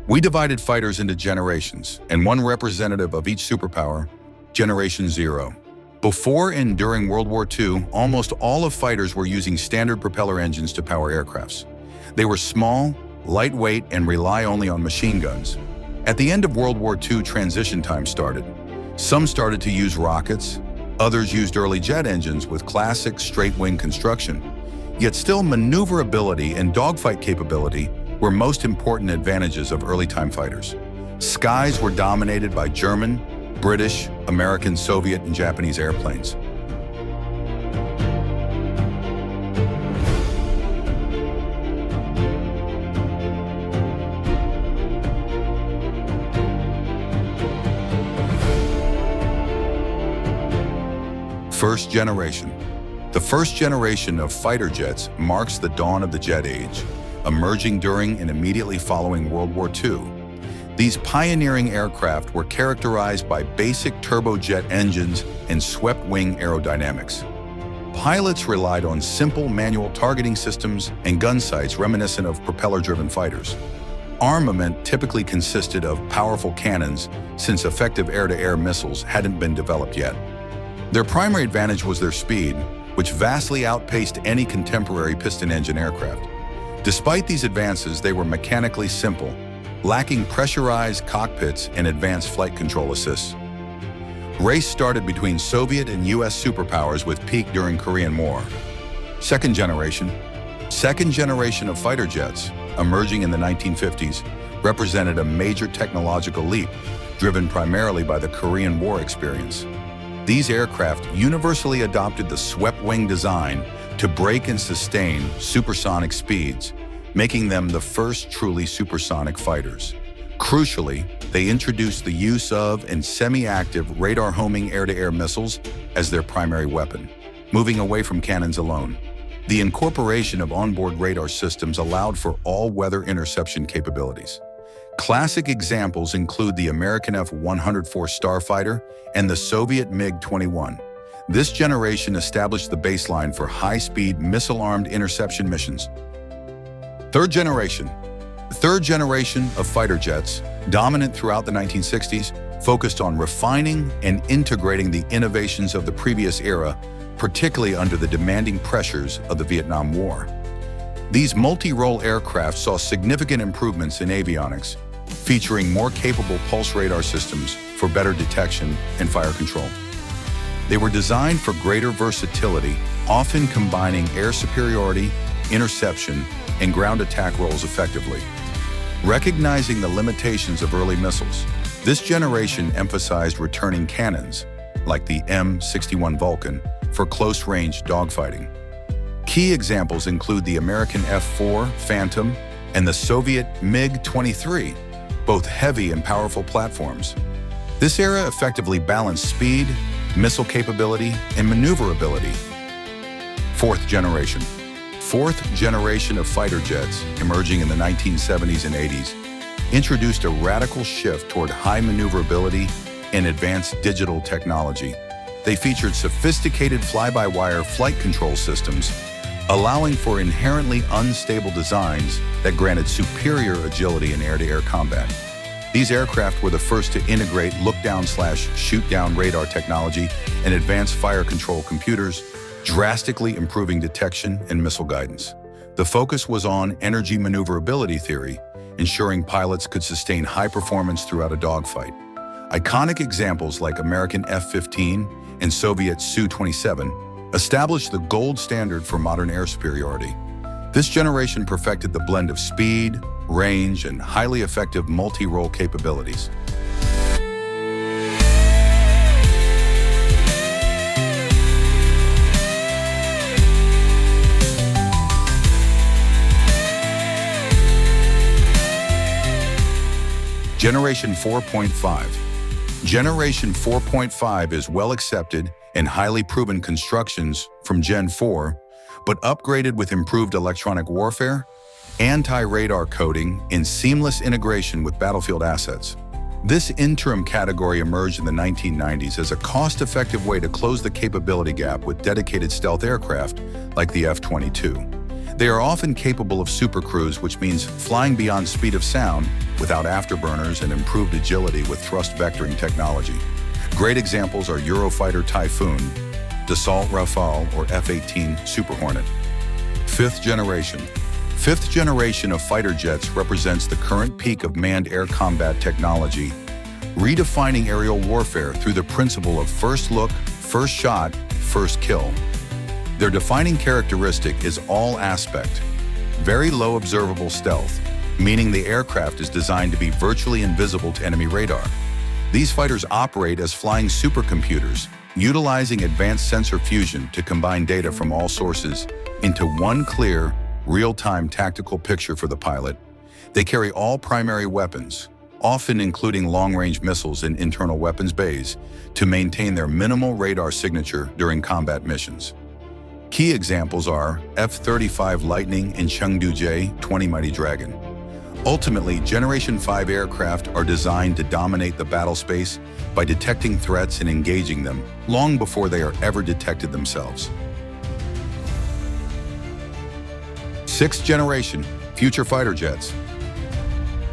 We divided fighters into generations, and one representative of each superpower, Generation 0. Before and during World War II, almost all of fighters were using standard propeller engines to power aircrafts. They were small, lightweight, and rely only on machine guns. At the end of World War II, transition time started. Some started to use rockets, others used early jet engines with classic straight-wing construction. Yet still, maneuverability and dogfight capability were most important advantages of early-time fighters. Skies were dominated by German, British, American, Soviet, and Japanese airplanes. First generation. The first generation of fighter jets marks the dawn of the jet age, emerging during and immediately following World War II. These pioneering aircraft were characterized by basic turbojet engines and swept-wing aerodynamics. Pilots relied on simple manual targeting systems and gun sights reminiscent of propeller-driven fighters. Armament typically consisted of powerful cannons, since effective air-to-air missiles hadn't been developed yet. Their primary advantage was their speed, which vastly outpaced any contemporary piston-engine aircraft. Despite these advances, they were mechanically simple, lacking pressurized cockpits and advanced flight control assists. Race started between Soviet and US superpowers with peak during Korean War. Second generation of fighter jets, emerging in the 1950s, represented a major technological leap, driven primarily by the Korean War experience. These aircraft universally adopted the swept-wing design to break and sustain supersonic speeds, making them the first truly supersonic fighters. Crucially, they introduced the use of and semi-active radar-homing air-to-air missiles as their primary weapon, moving away from cannons alone. The incorporation of onboard radar systems allowed for all-weather interception capabilities. Classic examples include the American F-104 Starfighter and the Soviet MiG-21. This generation established the baseline for high-speed, missile-armed interception missions. Third generation of fighter jets, dominant throughout the 1960s, focused on refining and integrating the innovations of the previous era, particularly under the demanding pressures of the Vietnam War. These multi-role aircraft saw significant improvements in avionics, featuring more capable pulse radar systems for better detection and fire control. They were designed for greater versatility, often combining air superiority, interception, and ground attack roles effectively. Recognizing the limitations of early missiles, this generation emphasized returning cannons, like the M61 Vulcan, for close-range dogfighting. Key examples include the American F-4 Phantom and the Soviet MiG-23, both heavy and powerful platforms. This era effectively balanced speed, missile capability, and maneuverability. Fourth generation of fighter jets, emerging in the 1970s and 80s, introduced a radical shift toward high maneuverability and advanced digital technology. They featured sophisticated fly-by-wire flight control systems, allowing for inherently unstable designs that granted superior agility in air-to-air combat. These aircraft were the first to integrate look-down/shoot-down radar technology and advanced fire control computers, drastically improving detection and missile guidance. The focus was on energy maneuverability theory, ensuring pilots could sustain high performance throughout a dogfight. Iconic examples like American F-15 and Soviet Su-27 established the gold standard for modern air superiority. This generation perfected the blend of speed, range, and highly effective multi-role capabilities. Generation 4.5. Generation 4.5 is well accepted and highly proven constructions from Gen 4, but upgraded with improved electronic warfare, anti-radar coding, and seamless integration with battlefield assets. This interim category emerged in the 1990s as a cost-effective way to close the capability gap with dedicated stealth aircraft like the F-22. They are often capable of supercruise, which means flying beyond speed of sound without afterburners and improved agility with thrust vectoring technology. Great examples are Eurofighter Typhoon, Dassault Rafale, or F-18 Super Hornet. Fifth generation. Fifth generation of fighter jets represents the current peak of manned air combat technology, redefining aerial warfare through the principle of first look, first shot, first kill. Their defining characteristic is all aspect, very low observable stealth, meaning the aircraft is designed to be virtually invisible to enemy radar. These fighters operate as flying supercomputers, utilizing advanced sensor fusion to combine data from all sources into one clear, real-time tactical picture for the pilot. They carry all primary weapons, often including long-range missiles in internal weapons bays, to maintain their minimal radar signature during combat missions. Key examples are F-35 Lightning and Chengdu J-20 Mighty Dragon. Ultimately, Generation 5 aircraft are designed to dominate the battle space by detecting threats and engaging them long before they are ever detected themselves. Sixth generation, future fighter jets.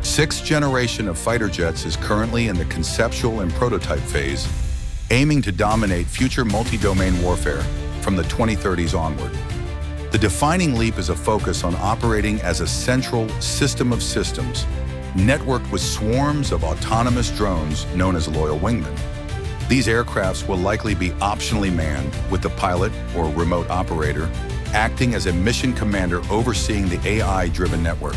Sixth generation of fighter jets is currently in the conceptual and prototype phase, aiming to dominate future multi-domain warfare from the 2030s onward. The defining leap is a focus on operating as a central system of systems, networked with swarms of autonomous drones known as loyal wingmen. These aircrafts will likely be optionally manned, with the pilot or remote operator acting as a mission commander overseeing the AI-driven network.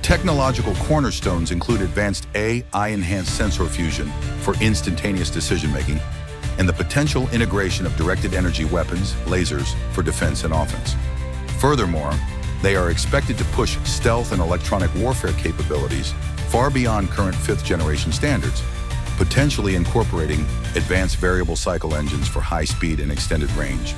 Technological cornerstones include advanced AI-enhanced sensor fusion for instantaneous decision-making, and the potential integration of directed energy weapons, lasers, for defense and offense. Furthermore, they are expected to push stealth and electronic warfare capabilities far beyond current fifth-generation standards, potentially incorporating advanced variable cycle engines for high speed and extended range.